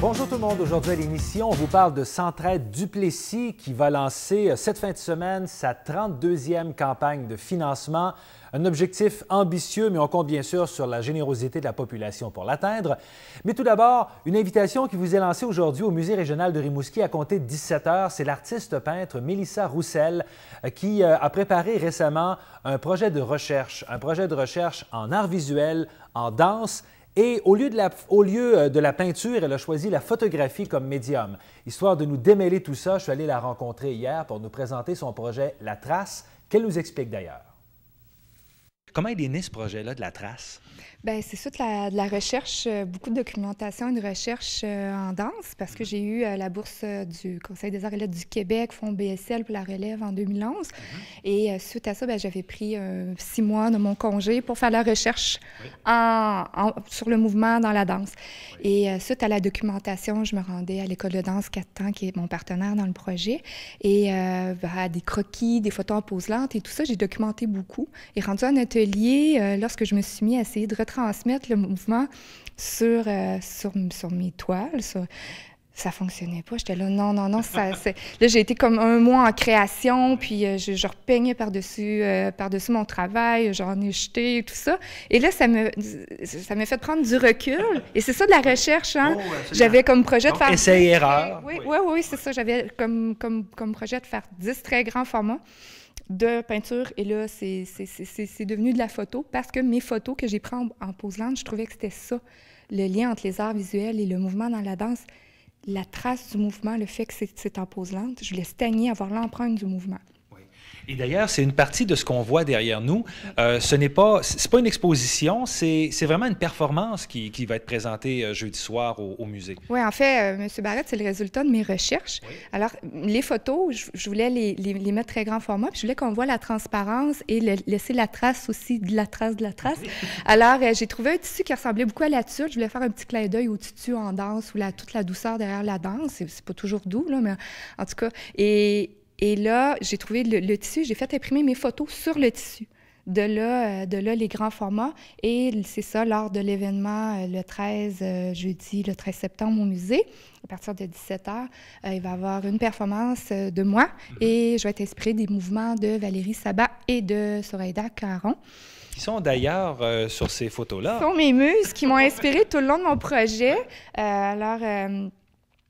Bonjour tout le monde. Aujourd'hui à l'émission, on vous parle de Centraide Duplessis qui va lancer cette fin de semaine sa 32e campagne de financement. Un objectif ambitieux, mais on compte bien sûr sur la générosité de la population pour l'atteindre. Mais tout d'abord, une invitation qui vous est lancée aujourd'hui au Musée régional de Rimouski à compter de 17 h. C'est l'artiste peintre Mélissa Roussel qui a préparé récemment un projet de recherche en art visuel, en danse. Et au lieu de la peinture, elle a choisi la photographie comme médium. Histoire de nous démêler tout ça, je suis allé la rencontrer hier pour nous présenter son projet La Trace, qu'elle nous explique d'ailleurs. Comment il est né ce projet-là de La Trace? Bien, c'est ça de la recherche, beaucoup de documentation et de recherche en danse, parce que j'ai eu la bourse du Conseil des arts et lettres du Québec, Fonds BSL pour la relève en 2011. Et suite à ça, bien, j'avais pris 6 mois de mon congé pour faire la recherche sur le mouvement dans la danse. Et suite à la documentation, je me rendais à l'École de danse 4 ans, qui est mon partenaire dans le projet, et à des croquis, des photos en pose lente et tout ça, j'ai documenté beaucoup. Et rendu à un atelier, lorsque je me suis mis à essayer de retransmettre le mouvement sur mes toiles, ça fonctionnait pas. J'étais là, non. Là, j'ai été comme 1 mois en création, puis je repeignais par-dessus mon travail, j'en ai jeté, tout ça. Et là, ça m'a fait prendre du recul. Et c'est ça de la recherche, hein? J'avais comme projet de faire... Essai-erreur. Oui, c'est ça. J'avais comme projet de faire 10 très grands formats de peinture, et là, c'est devenu de la photo, parce que mes photos que j'ai prises en pose lente, je trouvais que c'était ça, le lien entre les arts visuels et le mouvement dans la danse, la trace du mouvement, le fait que c'est en pose lente, je voulais stagner, avoir l'empreinte du mouvement. Et d'ailleurs, c'est une partie de ce qu'on voit derrière nous. C'est pas une exposition, c'est vraiment une performance qui va être présentée jeudi soir au musée. Oui, en fait, M. Barrette, c'est le résultat de mes recherches. Oui. Alors, les photos, je voulais les mettre très grand format, puis je voulais qu'on voit la transparence et laisser la trace aussi de la trace. Alors, j'ai trouvé un tissu qui ressemblait beaucoup à la tulle. Je voulais faire un petit clin d'œil au tissu en danse, ou toute la douceur derrière la danse. C'est pas toujours doux, là, mais en tout cas... Et là, j'ai trouvé le tissu, j'ai fait imprimer mes photos sur le tissu. De là les grands formats. Et c'est ça, lors de l'événement jeudi, le 13 septembre au musée, à partir de 17 h, il va y avoir une performance de moi, et je vais être inspirée des mouvements de Valérie Sabat et de Soreida Caron. Qui sont d'ailleurs sur ces photos-là. Ce sont mes muses qui m'ont inspirée tout le long de mon projet.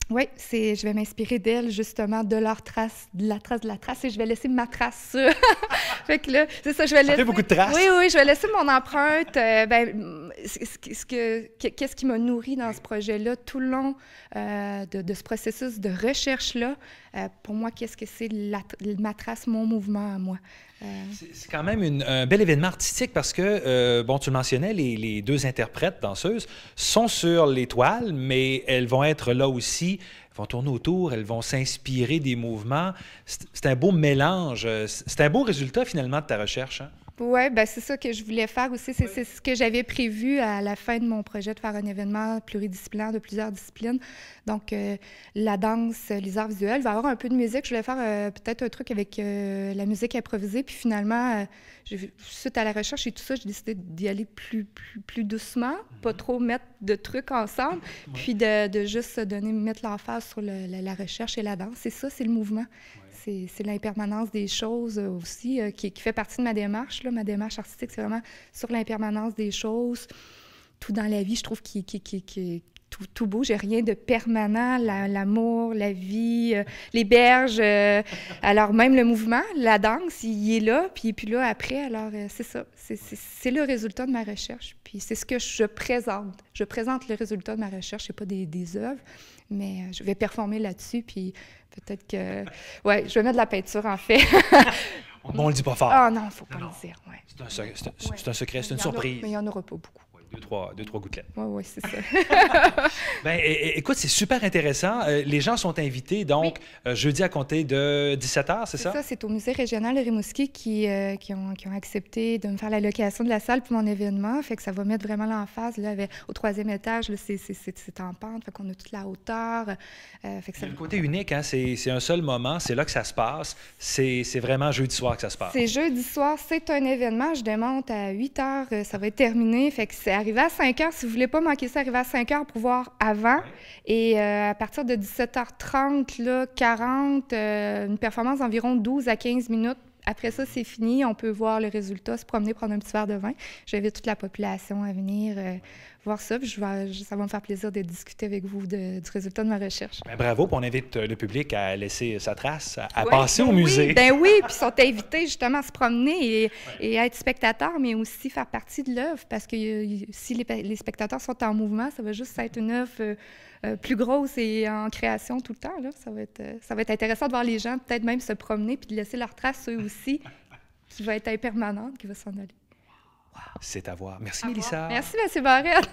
Oui, je vais m'inspirer d'elles, justement, de leur trace, de la trace, et je vais laisser ma trace sur. Fait que là, c'est ça, je vais laisser... Ça fait beaucoup de traces. Oui, je vais laisser mon empreinte. Qu'est-ce qui m'a nourri dans ce projet-là, tout le long de ce processus de recherche-là? Pour moi, qu'est-ce que c'est ma trace, mon mouvement à moi? C'est quand même un bel événement artistique parce que, tu le mentionnais, les 2 interprètes, danseuses, sont sur les toiles, mais elles vont être là aussi, elles vont tourner autour, elles vont s'inspirer des mouvements. C'est un beau mélange, c'est un beau résultat finalement de ta recherche, hein? Oui, bien, c'est ça que je voulais faire aussi. C'est ce que j'avais prévu à la fin de mon projet, de faire un événement pluridisciplinaire de plusieurs disciplines. Donc, la danse, les arts visuels, il va y avoir un peu de musique. Je voulais faire peut-être un truc avec la musique improvisée. Puis finalement, suite à la recherche et tout ça, j'ai décidé d'y aller plus doucement, pas trop mettre de trucs ensemble, puis de juste mettre l'emphase sur la recherche et la danse. C'est ça, c'est le mouvement. C'est l'impermanence des choses aussi qui fait partie de ma démarche. Là. Ma démarche artistique, c'est vraiment sur l'impermanence des choses. Tout dans la vie, je trouve tout beau. J'ai rien de permanent. L'amour, la vie, les berges. Alors, même le mouvement, la danse, il est là. Puis là, après, alors, c'est ça. C'est le résultat de ma recherche. Puis c'est ce que je présente. Je présente le résultat de ma recherche. Ce n'est pas des œuvres, mais je vais performer là-dessus. Puis peut-être que... Oui, je vais mettre de la peinture, en fait. On ne le dit pas fort. Ah non, il ne faut pas le dire. Ouais. C'est un secret, c'est une surprise. Mais il n'y en aura pas beaucoup. 2-3 gouttelettes. Oui, c'est ça. Bien, écoute, c'est super intéressant. Les gens sont invités, donc, jeudi à compter de 17 h, c'est ça? C'est ça, c'est au Musée régional de Rimouski qui ont accepté de me faire la location de la salle pour mon événement. Fait que ça va mettre vraiment l'emphase. Là, au 3e étage, c'est en pente, fait qu'on a toute la hauteur. Fait que c'est le côté unique, hein? C'est un seul moment, c'est là que ça se passe. C'est vraiment jeudi soir que ça se passe. C'est jeudi soir, c'est un événement. Je démonte à 8 h, ça va être terminé. Fait que arrivez à 5 heures. Si vous ne voulez pas manquer ça, arrivez à 5 heures pour voir avant. Et à partir de 17h30, là, 40, une performance d'environ 12 à 15 minutes. Après ça, c'est fini. On peut voir le résultat, se promener, prendre un petit verre de vin. J'invite toute la population à venir voir ça. Puis ça va me faire plaisir de discuter avec vous du résultat de ma recherche. Bien, bravo. Puis on invite le public à laisser sa trace, à passer au musée. Ben oui, puis ils sont invités justement à se promener et à être spectateurs, mais aussi faire partie de l'œuvre. Parce que si les spectateurs sont en mouvement, ça va juste être une œuvre plus grosse et en création tout le temps. Là. Ça va être intéressant de voir les gens peut-être même se promener puis de laisser leur trace eux aussi, qui va être impermanente, qui va s'en aller. Wow. C'est à voir. Merci, Mélissa. Merci, M. Barrette.